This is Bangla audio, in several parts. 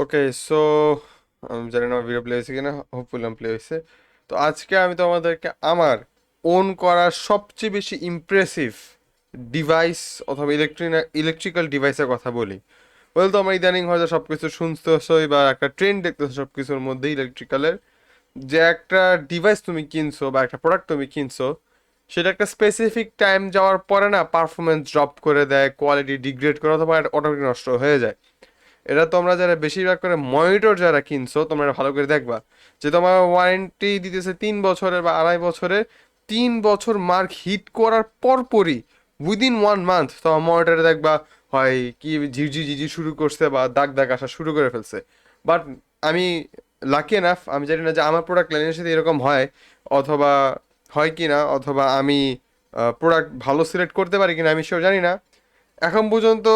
ওকে, সো আমি জানি না ভিডিও প্লে হয়েছে কিনা, হোপফুলি প্লে হয়েছে। তো আজকে আমি তোমাদেরকে আমার ওন করা সবচেয়ে বেশি ইমপ্রেসিভ ডিভাইস অথবা ইলেকট্রিক্যাল ডিভাইসের কথা বলি। বলতো আমরা ইদানিং হয়তো সব কিছু শুনতেছই বা একটা ট্রেন্ড দেখতেছো সব কিছুর মধ্যে ইলেকট্রিক্যালের, যে একটা ডিভাইস তুমি কিনছো বা একটা প্রোডাক্ট তুমি কিনছো, সেটা একটা স্পেসিফিক টাইম যাওয়ার পরে না পারফরমেন্স ড্রপ করে দেয়, কোয়ালিটি ডিগ্রেড করে অথবা অটোমেটিক নষ্ট হয়ে যায়। এটা তোমরা যারা বেশিরভাগ করে মনিটর যারা কিনছো তোমরা এটা ভালো করে দেখবা, যে তোমার ওয়ারেন্টি দিতেছে 3 বছরের বা 2.5 বছরের। 3 বছর মার্ক হিট করার পরপরই উইদিন 1 মান্থ তোমার মনিটরে দেখবা হয় কি ঝিরঝি ঝিঝি শুরু করছে বা দাগ দাগ আসা শুরু করে ফেলছে। বাট আমি লাকি এনাফ, আমি জানি না যে আমার প্রোডাক্ট লাইনের সাথে এরকম হয় অথবা হয় কি না, অথবা আমি প্রোডাক্ট ভালো সিলেক্ট করতে পারি কিনা আমি সেও জানি না এখন পর্যন্ত।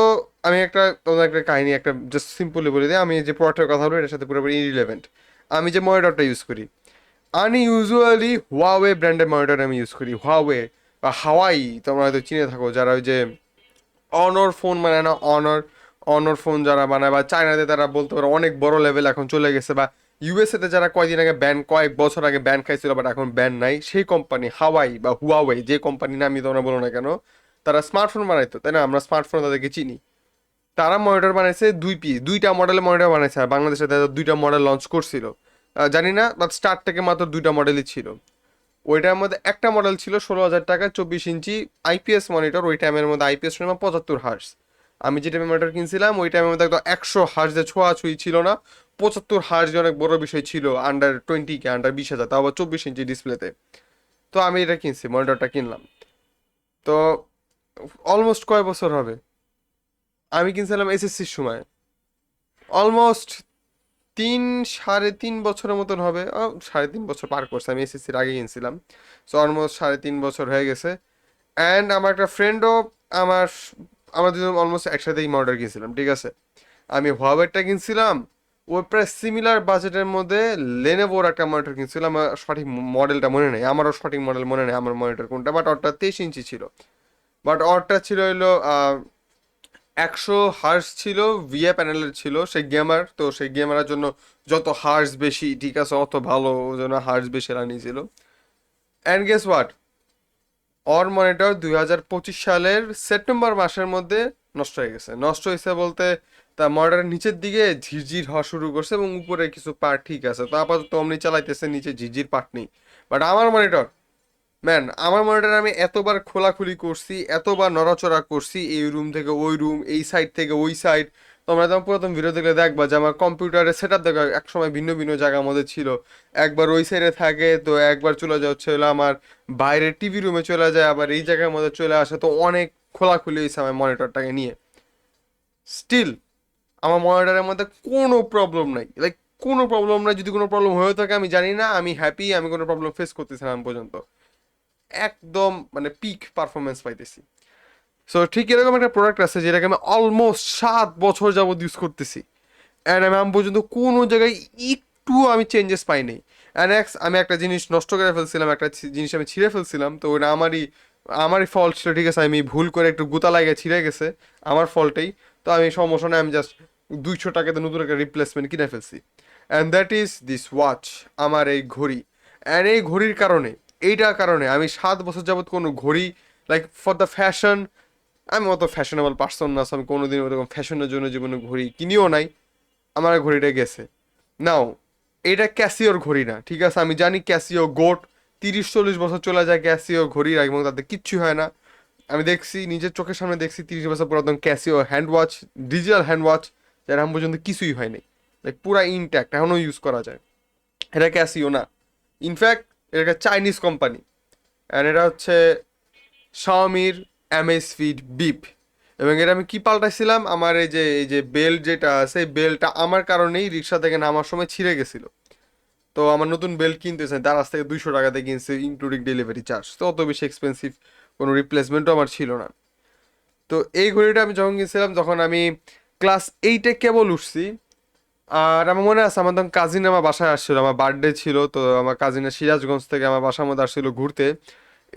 আমি তোমাদের একটা কাহিনী একটা জাস্ট সিম্পলি বলে দিই, আমি যে প্রোডাক্টের কথা বলি এটার সাথে পুরোপুরি ইরিলেভেন্ট। আমি যে মনিটরটা ইউজ করি, আমি ইউজুয়ালি হুয়াওয়ে ব্র্যান্ডের মনিটর আমি ইউজ করি। হুয়াওয়ে বা হাওয়াই, তোমরা হয়তো চিনে থাকো, যারা ওই যে অনর ফোন বানায় না, অনর অনর ফোন যারা বানায়, বা চায়নাতে তারা বলতে পারো অনেক বড় লেভেল এখন চলে গেছে, বা ইউএসএ তে যারা কয়েকদিন আগে ব্যান, কয়েক বছর আগে ব্যান খাইছিল বাট এখন ব্যান নাই, সেই কোম্পানি হাওয়াই বা হুয়াওয়ে, যে কোম্পানি নামই তোমরা বলো না কেন, তারা স্মার্টফোন বানাইতো, তাই না? আমরা স্মার্টফোন তাদেরকে চিনি। তারা মনিটর বানাইছে 2 পিস, 2টা মডেলের মনিটর বানাইছে, আর বাংলাদেশে তাদের 2টা মডেল লঞ্চ করছিল। জানি না, বাট স্টার্ট থেকে মাত্র 2টা মডেলই ছিল। ওইটার মধ্যে একটা মডেল ছিল 16,000 টাকা, 24 ইঞ্চি আইপিএস মনিটর। ওই টাইমের মধ্যে আইপিএস মিনিমাম 75 হার্স। আমি যে টাইমে মনিটর কিনছিলাম ওই টাইমের মধ্যে একদম 100 হার্সে ছোঁয়াছুঁই ছিল না। 75 হার্স যে অনেক বড় বিষয় ছিল, আন্ডার 20K, আন্ডার 20,000, তাও আবার 24 ইঞ্চি ডিসপ্লেতে। তো আমি এটা কিনছি, মনিটরটা কিনলাম। তো অলমোস্ট কয় বছর হবে, আমি কিনছিলাম এসএসসির সময়। অলমোস্ট 3 সাড়ে 3 বছরের মতন হবে। 3.5 বছর পার করছে, আমি এসএসসির আগে কিনছিলাম। সো অলমোস্ট 3.5 বছর হয়ে গেছে। অ্যান্ড আমার একটা ফ্রেন্ডও, আমার আমরা দুজন অলমোস্ট একসাথেই মডেল কিনছিলাম, ঠিক আছে? আমি হোয়াওয়েরটা কিনছিলাম, ওই প্রায় সিমিলার বাজেটের মধ্যে লেনোভোর একটা মনিটর কিনছিলাম। আমার সঠিক মডেলটা মনে নেই, আমারও সঠিক মডেল মনে নেই আমার মনিটর কোনটা, বাট ওরটা 23 ইঞ্চি ছিল। বাট ওরটা ছিল হইলো 100 হার্স ছিল, ভিএ প্যানেলের ছিল। সেই গেমার, তো সেই গেমারের জন্য যত হার্স বেশি, ঠিক আছে, অত ভালো, ওই জন্য হার্স বেশি রানিয়েছিল। অ্যান্ড গেস হোয়াট, ওর মনিটর 2025 সালের সেপ্টেম্বর মাসের মধ্যে নষ্ট হয়ে গেছে। নষ্ট হয়েছে বলতে, তা মনিটরের নিচের দিকে ঝিরঝির হওয়া শুরু করছে এবং উপরে কিছু পার্ট ঠিক আছে, তো আপাতত অমনি চালাইতেছে, নিচে ঝিরঝির পার্ট নেই। বাট আমার মনিটর, ম্যান, আমার মনিটর আমি এতবার খোলাখুলি করছি, এতবার নড়াচড়া করছি, এই রুম থেকে ওই রুম, এই সাইড থেকে ওই সাইড। তোমরা যখন প্রথম ভিডিও দেখলে দেখবা যে আমার কম্পিউটারের সেট আপ দেখা একসময় ভিন্ন ভিন্ন জায়গার মধ্যে ছিল। একবার ওই সাইডে থাকে, তো একবার চলে যাচ্ছে হলো আমার বাইরের টিভি রুমে চলে যায়, আবার এই জায়গার মধ্যে চলে আসে। তো অনেক খোলাখুলি হয়েছে আমার মনিটরটাকে নিয়ে। স্টিল আমার মনিটরের মধ্যে কোনো প্রবলেম নাই, লাইক কোনো প্রবলেম নাই। যদি কোনো প্রবলেম হয়ে থাকে আমি জানি না, আমি হ্যাপি, আমি কোনো প্রবলেম ফেস করতেছিলাম পর্যন্ত। একদম মানে পিক পারফরমেন্স পাইতেছি। সো ঠিক এরকম একটা প্রোডাক্ট আছে যেটাকে আমি অলমোস্ট 7 বছর যাবত ইউজ করতেছি, অ্যান্ড আমি আম পর্যন্ত কোনো জায়গায় একটু আমি চেঞ্জেস পাইনি। অ্যান্ড আমি একটা জিনিস নষ্ট করে ফেলছিলাম, একটা জিনিস আমি ছিঁড়ে ফেলছিলাম, তো ওটা আমারই ফল্ট ছিল, ঠিক আছে? আমি ভুল করে একটু গুতা লাগে ছিঁড়ে গেছে, আমার ফল্টেই। তো আমি সমস্যা নেই, আমি জাস্ট 200 টাকাতে নতুন একটা রিপ্লেসমেন্ট কিনে ফেলছি। And that is this watch, আমার এই ঘড়ি। অ্যান্ড এই ঘড়ির কারণে, এইটার কারণে আমি 7 বছর যাবত কোনো ঘড়ি, লাইক ফর দ্য ফ্যাশন, আমি অত ফ্যাশনেবল পার্সন না, so আমি কোনোদিন ওরকম ফ্যাশনের জন্য জীবনে ঘড়ি কিনিও নাই। আমার ঘড়িটা গেছে। নাও, এটা ক্যাসিওর ঘড়ি না, ঠিক আছে? আমি জানি ক্যাসিও গোট, 30-40 বছর চলে যায় ক্যাসিও ঘড়ির এবং তাতে কিচ্ছু হয় না। আমি দেখছি, নিজের চোখের সামনে দেখছি 30 বছর পুরাতন Casio hand watch, digital hand watch, যার এখন পর্যন্ত কিছুই হয়নি, লাইক পুরা ইনট্যাক্ট, এখনও ইউজ করা যায়। এটা ক্যাসিও না, ইনফ্যাক্ট এটা একটা চাইনিজ কোম্পানি। অ্যান্ড এটা হচ্ছে শাওমির অ্যামেসফিট বিপ। এবং এটা আমি কি পাল্টাইছিলাম, আমার এই যে বেল্ট যেটা আছে, এই বেল্টটা আমার কারণেই রিক্সা থেকে নামার সময় ছিঁড়ে গেছিলো। তো আমার নতুন বেল্ট কিনতেছে, তার কাছ থেকে 200 টাকাতে কিনছে ইনক্লুডিং ডেলিভারি চার্জ, তো অত বেশি এক্সপেন্সিভ কোনো রিপ্লেসমেন্টও আমার ছিল না। তো এই ঘড়িটা আমি যখন কিনছিলাম, যখন আমি ক্লাস 8-এ কেবল উঠছি। আর আমার মনে আছে, আমার তখন কাজিন আমার বাসায় আসছিল, আমার বার্থডে ছিল, তো আমার কাজিনের সিরাজগঞ্জ থেকে আমার বাসার মধ্যে আসছিল ঘুরতে।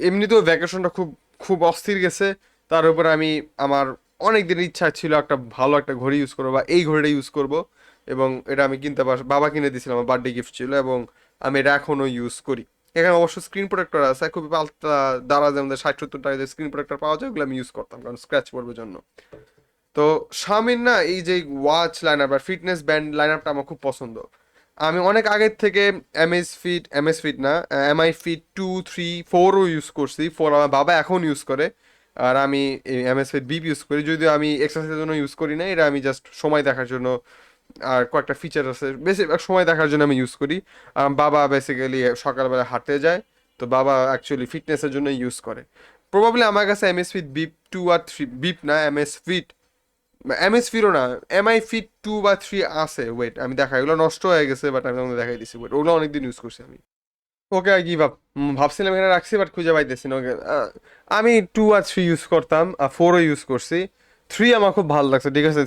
এমনিতেও ভ্যাকেশনটা খুব খুব অস্থির গেছে। তার উপরে আমার অনেক দিনের ইচ্ছা ছিল একটা ভালো একটা ঘড়ি ইউজ করবো বা এই ঘড়িটা ইউজ করব। এবং এটা আমি কিনতে বাবা কিনে দিয়েছিল, আমার বার্থডে গিফট ছিল, এবং আমি এটা এখনও ইউজ করি। এখানে অবশ্য স্ক্রিন প্রোটেক্টর আছে, খুবই পাল্টা দারাজের মধ্যে 60-70 টাকা যে স্ক্রিন প্রোটেক্টর পাওয়া যায়, ওগুলো আমি ইউজ করতাম কারণ স্ক্র্যাচ পড়বে জন্য। তো শাওমির না এই যে ওয়াচ লাইন আপ বা ফিটনেস ব্যান্ড লাইন আপটা আমার খুব পছন্দ। আমি অনেক আগের থেকে এমএস ফিট না, এমআই ফিট 2, 3, 4ও ইউজ করছি। 4 আমার বাবা এখন ইউজ করে, আর আমি এমএস ফিট বিপ ইউজ করি, যদিও আমি এক্সারসাইজের জন্য ইউজ করি না, এটা আমি জাস্ট সময় দেখার জন্য, আর কয়েকটা ফিচার আছে বেশিরভাগ সময় দেখার জন্য আমি ইউজ করি। বাবা বেসিক্যালি সকালবেলা হাঁটতে যায়, তো বাবা অ্যাকচুয়ালি ফিটনেসের জন্য ইউজ করে। প্রবাবলি আমার কাছে এমএস ফিট বিপ 2 আর 3, বিপ না এমএস ফিরও না, এমআই ফিট 2 বা 3 আছে। ওয়েট আমি দেখা, এগুলো নষ্ট হয়ে গেছে, বাট আমি তোমাকে দেখাই দিচ্ছি। ওয়েট, ওগুলো অনেকদিন ইউজ করছি আমি। ওকে, আই গিভ আপ। ভাবছিলাম এখানে রাখছি, বাট খুঁজে পাইতেছি না। ওকে, আমি 2 আর 3 ইউজ করতাম, আর 4ও ইউজ করছি। 3 আমার খুব ভালো লাগছে, ঠিক আছে।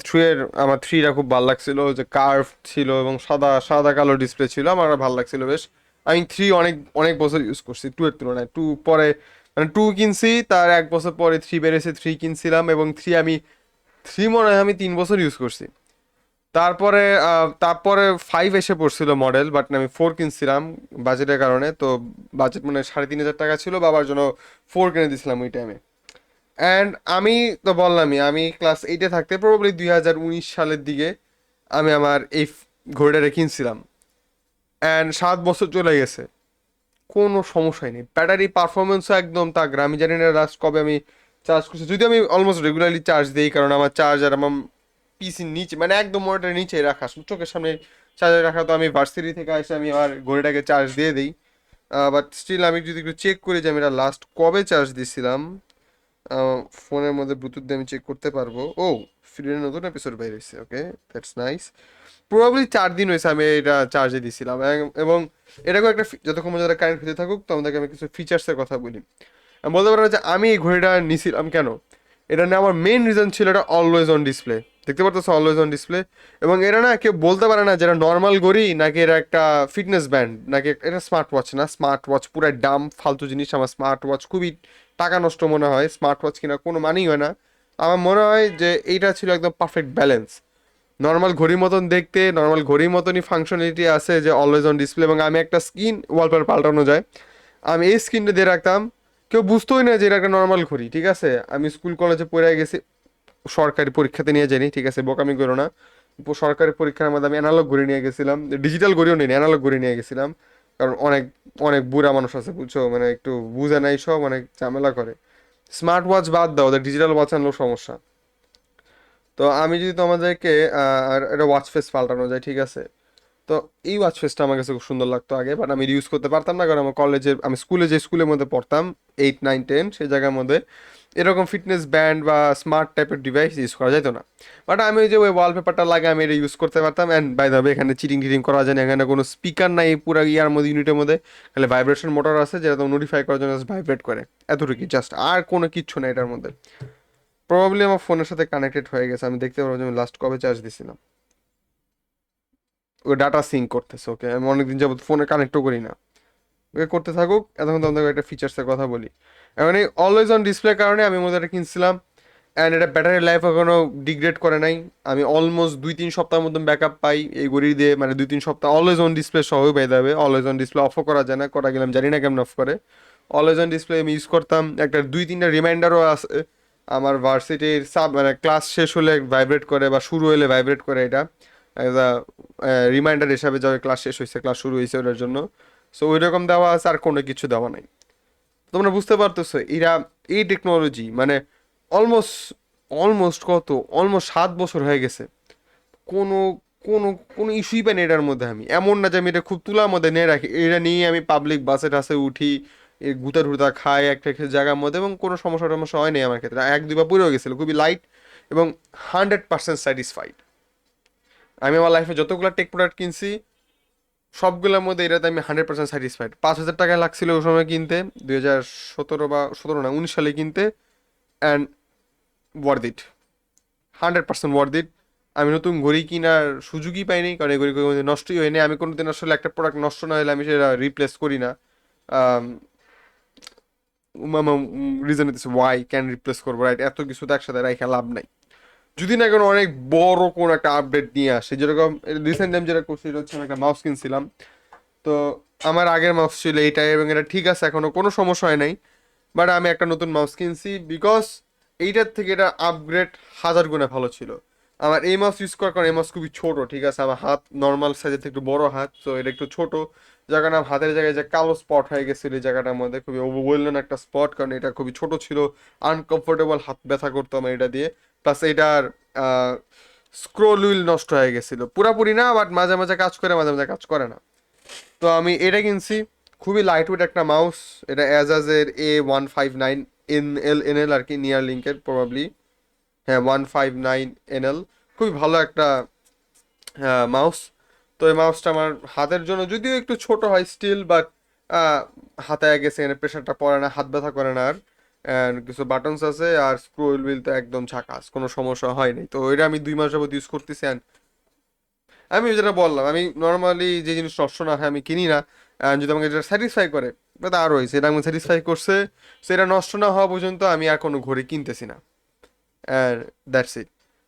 আমার 3টা খুব ভালো লাগছিল, যে কার্ভ ছিল এবং সাদা সাদা কালো ডিসপ্লে ছিল, আমার ভালো লাগছিল বেশ। আমি 3 অনেক অনেক বছর ইউজ করছি 2 এর তুলনায়। 2 পরে মানে 2 কিনছি, তার 1 বছর পরে 3 বেড়েছে, 3 কিনছিলাম, এবং 3 মনে হয় আমি 3 বছর ইউজ করছি। তারপরে 5 এসে পড়ছিল মডেল, বাট আমি 4 কিনছিলাম বাজেটের কারণে। তো বাজেট মানে 3,500 টাকা ছিল, বাবার জন্য 4 কিনে দিয়েছিলাম ওই টাইমে। অ্যান্ড আমি তো বললামই, আমি ক্লাস 8-এ থাকতে প্রবাবলি 2019 সালের দিকে আমি আমার এই ঘড়িটা কিনছিলাম। অ্যান্ড 7 বছর চলে গেছে, কোনো সমস্যাই নেই। ব্যাটারি পারফরমেন্সও একদম তাগড়া। আমি জানি না লাস্ট কবে আমি চার্জ করছি, যদিও আমি অলমোস্ট রেগুলারলি চার্জ দিই, কারণ আমার চার্জার আমার পিসির নিচে, মানে একদম মনিটরের নিচে রাখা, চোখের সামনে চার্জার রাখা। তো আমি ভার্সিটি থেকে এসে আমি আমার ঘড়িটাকে চার্জ দিয়ে দিই। বাট স্টিল আমি যদি একটু চেক করি যে আমি এটা লাস্ট কবে চার্জ দিছিলাম, ফোনের মধ্যে ব্লুটুথ দিয়ে আমি চেক করতে পারবো। ও, ফ্রিডের নতুন এপিসোড বের হয়েছে, ওকে, দ্যাটস নাইস। প্রবাবলি 4 দিন হয়েছে আমি এটা চার্জে দিছিলাম। এবং এরকম একটা যতক্ষণ পর্যন্ত কারেন্ট হতে থাকুক, তো আমাদেরকে আমি কিছু ফিচার্সের কথা বলি। আমি বলতে পারবো যে আমি এই ঘড়িটা নিছিলাম কেন। এটা নিয়ে আমার মেইন রিজন ছিল এটা অলওয়েজ অন ডিসপ্লে। দেখতে পারতেছো, অলওয়েজ অন ডিসপ্লে। এবং এটা না কেউ বলতে পারে না যে এটা নর্মাল ঘড়ি নাকি এটা একটা ফিটনেস ব্যান্ড নাকি এটা স্মার্ট ওয়াচ। না, স্মার্ট ওয়াচ পুরো ডাম ফালতু জিনিস। আমার স্মার্ট ওয়াচ খুবই টাকা নষ্ট মনে হয়, স্মার্ট ওয়াচ কিনা কোনো মানেই হয় না। আমার মনে হয় যে এইটা ছিল একদম পারফেক্ট ব্যালেন্স। নর্মাল ঘড়ির মতন দেখতে, নর্মাল ঘড়ির মতনই ফাংশনালিটি আছে, যে অলওয়েজ অন ডিসপ্লে, এবং আমি একটা স্ক্রিন ওয়ালপেপার পাল্টানো যায়, আমি এই স্ক্রিনটা দিয়ে রাখতাম। কেউ বুঝতোই না যে এটা একটা নর্মাল ঘড়ি, ঠিক আছে। আমি স্কুল কলেজে পড়ে গেছি, সরকারি পরীক্ষাতে নিয়ে যাইনি, ঠিক আছে, বোকামি করো না। সরকারি পরীক্ষার মধ্যে আমি অ্যানালগ ঘড়ি নিয়ে গেছিলাম, ডিজিটাল ঘড়িও নিই, অ্যানালগ ঘড়ি নিয়ে গেছিলাম। কারণ অনেক অনেক বুড়া মানুষ আছে, বুঝছো, মানে একটু বুঝে নাই, সব অনেক ঝামেলা করে। স্মার্ট ওয়াচ বাদ দাও, ওদের ডিজিটাল ওয়াচ আনলেও সমস্যা। তো আমি যদি তোমাদেরকে আর এটা ওয়াচ ফেস পাল্টানো যায়, ঠিক আছে। তো এই ওয়াচ ফেসটা আমার কাছে খুব সুন্দর লাগতো আগে, বাট আমি ইউজ করতে পারতাম না, কারণ আমার আমি স্কুলের মধ্যে পড়তাম, 8, 9, 10, সেই জায়গার মধ্যে এরকম ফিটনেস ব্যান্ড বা স্মার্ট টাইপের ডিভাইস ইউজ করা যেত না। বাট আমি ওই যে ওই ওয়ালপেপারটা লাগে আমি এটা ইউজ করতে পারতাম। অ্যান্ড বাই দ্য ওয়ে, এখানে চিটিং টিটিং করা যায় না, এখানে কোনো স্পিকার নাই পুরো ইয়ার মধ্যে, ইউনিটের মধ্যে খালি ভাইব্রেশন মোটর আছে, যেটা তো নোটিফাই করার জন্য ভাইব্রেট করে, এতটুকুই জাস্ট, আর কোনো কিচ্ছু না এটার মধ্যে। প্রবাবলি আমার ফোনের সাথে কানেক্টেড হয়ে গেছে, আমি দেখতে পারবো যে আমি লাস্ট কবে চার্জ দিছিলাম। ওই ডাটা সিঙ্ক করতেছে, ওকে, আমি অনেকদিন যাবত ফোনে কানেক্টও করি না। ওকে, করতে থাকুক, এতক্ষণ তোমাদের একটা ফিচার্সের কথা বলি। এখন এই অলওয়েজ অন ডিসপ্লের কারণে আমি মধ্যে এটা কিনছিলাম। অ্যান্ড এটা ব্যাটারি লাইফ এখনো ডিগ্রেড করে নাই। আমি অলমোস্ট 2-3 সপ্তাহের মতন ব্যাকআপ পাই এই ঘড়ি দিয়ে, মানে 2-3 সপ্তাহ অলওয়েজ অন ডিসপ্লে সহই পেয়ে যাবে। অলওয়েজ অন ডিসপ্লে অফও করা যায় না, করা গেলাম জানি না কেমন অফ করে। অলওয়েজ অন ডিসপ্লে আমি ইউজ করতাম, একটা 2-3টা রিমাইন্ডারও আছে। আমার ভার্সিটির মানে ক্লাস শেষ হলে ভাইব্রেট করে, বা শুরু হলে ভাইব্রেট করে, এটা অ্যাজ আ রিমাইন্ডার হিসাবে যাবে ক্লাস শেষ হয়েছে, ক্লাস শুরু হয়েছে ওটার জন্য। সো ওই রকম দেওয়া আছে, আর কোনো কিছু দেওয়া নাই। তোমরা বুঝতে পারতেছো এরা এই টেকনোলজি মানে অলমোস্ট অলমোস্ট কত অলমোস্ট 7 বছর হয়ে গেছে, কোনো কোনো কোনো ইস্যুই পাই না এটার মধ্যে। আমি এমন না যে আমি এটা খুব তুলার মধ্যে নিয়ে রাখি, এটা নিয়ে আমি পাবলিক বাসে টাসে উঠি, গুতা টুতা খাই একটা একটা জায়গার মধ্যে, এবং কোনো সমস্যা টমস্যা হয় নাই আমার ক্ষেত্রে। 1-2 বার পুরেও গেছিলো, খুবই লাইট এবং 100% স্যাটিসফাইড। আমি আমার লাইফে যতগুলো টেক প্রোডাক্ট কিনছি সবগুলোর মধ্যে এটাতে আমি 100% স্যাটিসফাইড। 5,000 টাকা লাগছিল ওই সময় কিনতে, 2017 বা 17 না 19 সালে কিনতে। And worth it, 100% worth it. আমি নতুন ঘড়ি কেনার সুযোগই পাইনি, কারণ এই ঘড়ি কোনোদিন নষ্টই হয়নি। আমি কোনোদিন আসলে একটা প্রোডাক্ট নষ্ট না হলে আমি সেটা রিপ্লেস করি না। রিজন দিতেছে ওয়াই ক্যান রিপ্লেস করবো, রাইট, এত কিছু তো একসাথে রাখা লাভ নাই। যদি না কোনো অনেক বড় কোনো একটা আপডেট নিয়ে আসে, যেরকম রিসেন্ট আমি যেটা করছি সেটা হচ্ছে আমি একটা মাউস কিনছিলাম। তো আমার আগের মাউস ছিল এইটাই এবং এটা ঠিক আছে, এখনো কোনো সমস্যা হয় নাই। বাট আমি একটা নতুন মাউস কিনছি বিকজ এইটার থেকে এটা আপগ্রেড হাজার গুণে ভালো ছিল। আমার এই মাউস ইউজ করার কারণে এই মাউস খুবই ছোট, ঠিক আছে, আমার হাত নর্মাল সাইজের থেকে একটু বড় হাত, তো এটা একটু ছোট, যার কারণে আমার হাতের জায়গায় যে কালো স্পট হয়ে গেছিল এই জায়গাটার মধ্যে খুবই ওভারওয়েলন একটা স্পট, কারণ এটা খুবই ছোট ছিল, আনকমফোর্টেবল, হাত ব্যথা করতো আমার এটা দিয়ে। প্লাস এটার স্ক্রোল হুইল নষ্ট হয়ে গেছিল, পুরাপুরি না বাট মাঝে মাঝে কাজ করে মাঝে মাঝে কাজ করে না। তো আমি এটা কিনছি, খুবই লাইট ওয়েট একটা মাউস। এটা এজাজের A159 এনএল আর কি, নিয়ার লিঙ্কের প্রবাবলি, হ্যাঁ 159 NL, খুবই ভালো একটা মাউস। তো এই মাউসটা আমার হাতের জন্য যদিও একটু ছোট হয় স্টিল, বাট হাতে গেছে, এখানে প্রেশারটা পড়ে না, হাত ব্যথা করে না আর। অ্যান্ড কিছু বাটনস আছে আর স্ক্রোল হুইল তো একদম ঝাকাস, কোনো সমস্যা হয়নি। তো এটা আমি 2 মাস যাবত ইউজ করতেছি। আমি যেটা বললাম, আমি নর্মালি যে জিনিস নষ্ট না হয় আমি কিনি না। যদি আমাকে যেটা স্যাটিসফাই করে বা আরও হয়েছে, এটা আমাকে স্যাটিসফাই করছে, সেটা নষ্ট না হওয়া পর্যন্ত আমি আর কোনো ঘড়ি কিনতেছি না। And that's it.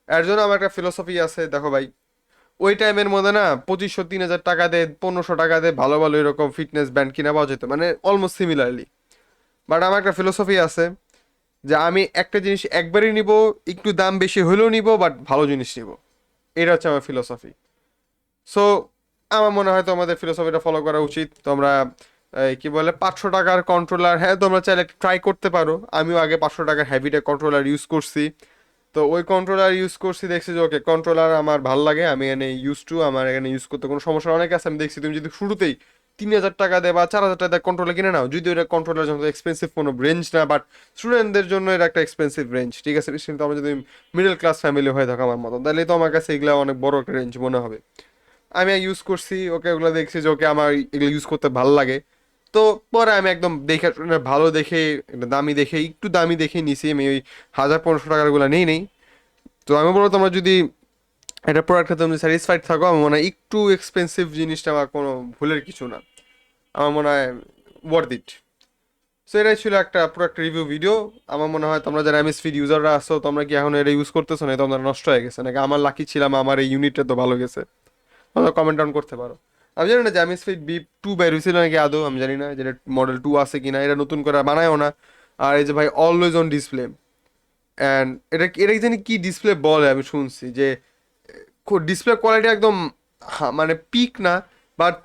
এর জন্য আমার একটা ফিলোসফি আছে, দেখো ভাই, ওই টাইমের মধ্যে না 2500 3000 টাকা দিয়ে 1500 টাকা দিয়ে ভালো ভালো এরকম ফিটনেস ব্যান্ড কিনা পাওয়া যেত, মানে অলমোস্ট সিমিলারলি। বাট আমার একটা ফিলোসফি আছে যে আমি একটা জিনিস একবারই নিব, একটু দাম বেশি হলেও নিব, বাট ভালো জিনিস নিব। এটা হচ্ছে আমার ফিলোসফি। সো আমার মনে হয় তোমাদের ফিলোসফিটা ফলো করা উচিত। তোমরা কি বলে 500 টাকার কন্ট্রোলার, হ্যাঁ তোমরা চাইলে ট্রাই করতে পারো। আমিও আগে 500 টাকার হ্যাভিটেক কন্ট্রোলার ইউজ করছি। তো ওই কন্ট্রোলার ইউজ করছি, দেখছি যে ওকে কন্ট্রোলার আমার ভাল লাগে, আমি এখানে ইউজ টু, আমার এখানে ইউজ করতে কোনো সমস্যা অনেক আছে। আমি দেখছি তুমি যদি শুরুতেই 3000 টাকা দেয় বা 4000 টাকা দেয় কন্ট্রোলার কিনে নাও, যদিও এটা কন্ট্রোলার জন্য এক্সপেন্সিভ কোনো রেঞ্জ না, বাট স্টুডেন্টদের জন্য এটা একটা এক্সপেন্সিভ রেঞ্জ, ঠিক আছে। কিন্তু আমরা যদি মিডল ক্লাস ফ্যামিলি হয়ে থাকো আমার মতো, তাহলে তো আমার কাছে এগুলো অনেক বড় একটা রেঞ্জ মনে হবে। আমি ইউজ করছি ওকে, ওগুলো দেখছি যে ওকে আমার এগুলো ইউজ করতে ভালো লাগে। তো পরে আমি একদম দেখে শুনে ভালো দেখে, একটা দামি দেখে, একটু দামি দেখে নিছি। আমি ওই 1000 1500 টাকারগুলো নেই। তো আমি বলবো তোমরা যদি একটা প্রোডাক্টে তুমি স্যাটিসফাইড থাকো, আমার মনে হয় একটু এক্সপেন্সিভ জিনিসটা আমার কোনো ভুলের কিছু না, আমার মনে হয় ওয়ার্থ ইট। সো এটাই ছিল একটা প্রোডাক্ট রিভিউ ভিডিও। আমার মনে হয় তোমরা যারা এমএসফিড ইউজাররা আছো, তোমরা কি এখন এটা ইউজ করতেছো না, তোমরা নষ্ট হয়ে গেছে নাকি আমার লাকি ছিলাম, আমার এই ইউনিটটা তো ভালো গেছে, তোমরা কমেন্ট ডাউন করতে পারো। আমি জানি না যে এমএসফিড বি 2 বের হয়েছিল নাকি আদৌ, আমি জানি না যেটা মডেল 2 আছে কিনা, এটা নতুন করে বানায়ও না। আর এই যে ভাই অলওয়েজ অন ডিসপ্লে, অ্যান্ড এটা এটা জানি কি ডিসপ্লে বলে, আমি শুনছি যে ডিসপ্লে কোয়ালিটি একদম মানে পিক না, বাট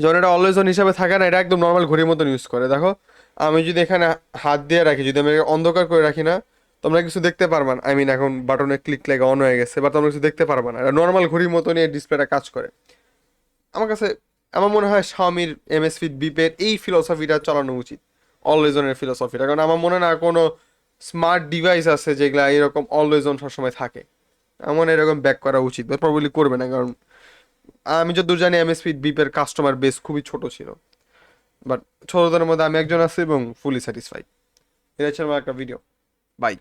যখন এটা অলওয়েজ অন হিসাবে থাকে না, এটা একদম নর্মাল ঘড়ির মতন ইউজ করে। দেখো আমি যদি এখানে হাত দিয়ে রাখি, যদি আমি এটাকে অন্ধকার করে রাখি না, তোমরা কিছু দেখতে পারবা না। আই মিন এখন বাটনে ক্লিক লেগে অন হয়ে গেছে, বাট তোমরা কিছু দেখতে পারবা না, এটা নর্মাল ঘড়ির মতনই এই ডিসপ্লেটা কাজ করে। আমার কাছে আমার মনে হয় শাওমির এমএসফিট বিপের এই ফিলোসফিটা চালানো উচিত, অলওয়েজ অনের ফিলোসফিটা, কারণ আমার মনে হয় না কোনো স্মার্ট ডিভাইস আছে যেগুলা এরকম অলওয়েজ অন সবসময় থাকে। এমন এরকম ব্যাক করা উচিত, বাট প্রবাবলি করবে না, কারণ আমি যতদূর জানি এমএসপি বিপের কাস্টমার বেস খুবই ছোট ছিল। বাট ছোটদের মধ্যে আমি একজন আছি এবং ফুলি স্যাটিসফাইড। এটা ছিল আমার একটা ভিডিও। বাই।